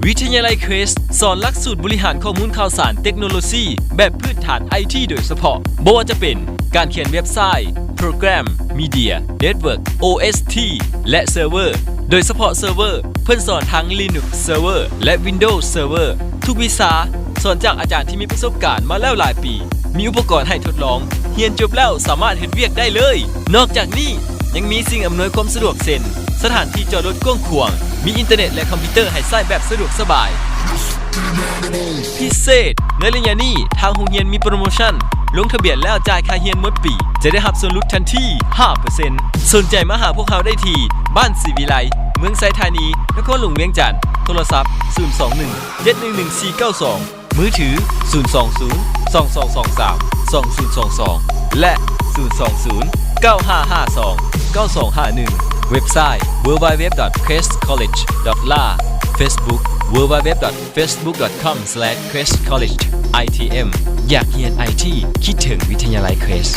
วิทยาลัยเควสสอนหลักสูตรบริหารข้อมูลข่าวสารเทคโนโลยีแบบพื้นฐานไอทีโดยเฉพาะบ่ว่าจะเป็นการเขียนเว็บไซต์โปรแกรมมีเดียเน็ตเวิร์ก OST และเซิร์ฟเวอร์โดยเฉพาะเซิร์ฟเวอร์เพื่อนสอนทั้ง Linux Server และ Windows Server ทุกวิชาสอนจากอาจารย์ที่มีประสบการณ์มาแล้วหลายปีมีอุปกรณ์ให้ทดลองเรียนจบแล้วสามารถเฮ็ดเวียกได้เลยนอกจากนี้ยังมีสิ่งอำนวยความสะดวกเช่นสถานที่จอดรถกว้างขวางมีอินเทอร์เน็ตและคอมพิวเตอร์ให้ใช้แบบสะดวกสบายพิเศษในระยะนี้ทางโรงเรียนมีโปรโมชั่นลงทะเบียนแล้วจ่ายค่าเรียนหมดปีจะได้รับส่วนลดทันที 5% สนใจมาหาพวกเราได้ที่บ้านศรีวิไลเมืองไซธานีนครหลวงเวียงจันทน์โทรศัพท์021 711 492มือถือ020 2223 2022และ020 9552 9251เว็บไซต์ www.questcollege.la Facebook www.facebook.com/questcollegeitm อยากเรียน IT คิดถึงวิทยาลัย Quest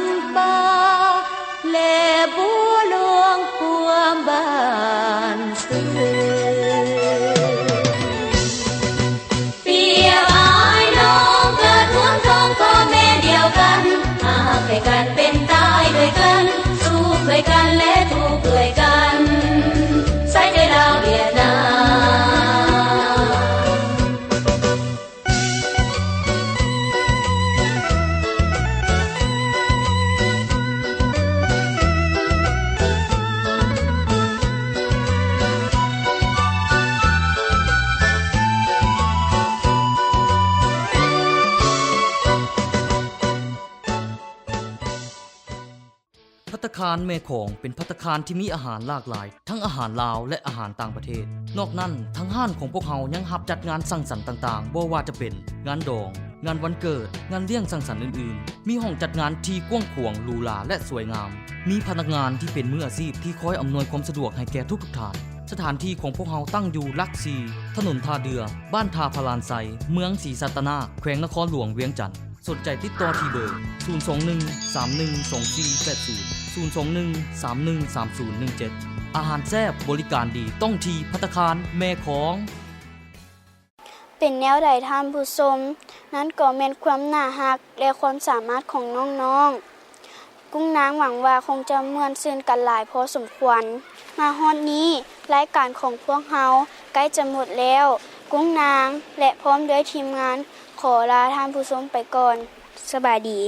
ำปาและบัวหลวงพวงบ้านซื่อเปียบอายน้องเกิดร่วมท้องพ่อแม่เดียวกันหากด้วยกันเป็นตายด้วยกันสู้ด้วยกันและทุกข์ด้วยกันใส่ใจดาวเวียดนามภัตตาคารแม่ของเป็นภัตตาคารที่มีอาหารหลากหลายทั้งอาหารลาวและอาหารต่างประเทศนอกนั้นทั้งห้านของพวกเขายังรับจัดงานสังสรรค์ต่างๆบ่ว่าจะเป็นงานดองงานวันเกิดงานเลี้ยงสังสรรค์อื่นๆมีห้องจัดงานที่กว้างขวางหรูหราและสวยงามมีพนักงานที่เป็นมืออาชีพที่คอยอำนวยความสะดวกให้แก่ทุกท่านสถานที่ของพวกเขาตั้งอยู่หลัก4ถนนท่าเรือบ้านทาพลานไซเมืองศรีสัตนาแขวงนครหลวงเวียงจันทน์สนใจติดต่อที่เบอร์021-312480 021-313017อาหารแซ่บบริการดีต้องที่ภัตตาคารแม่ของเป็นแนวใดท่านผู้ชมนั้นก็แม่นความน่ารักและความสามารถของน้องๆกุ้งนางหวังว่าคงจะม่วนซื่นกันหลายพอสมควรมาฮอดนี้รายการของพวกเราใกล้จะหมดแล้วกุ้งนางและพร้อมด้วยทีมงานขอลาท่านผู้ชมไปก่อนสบายดี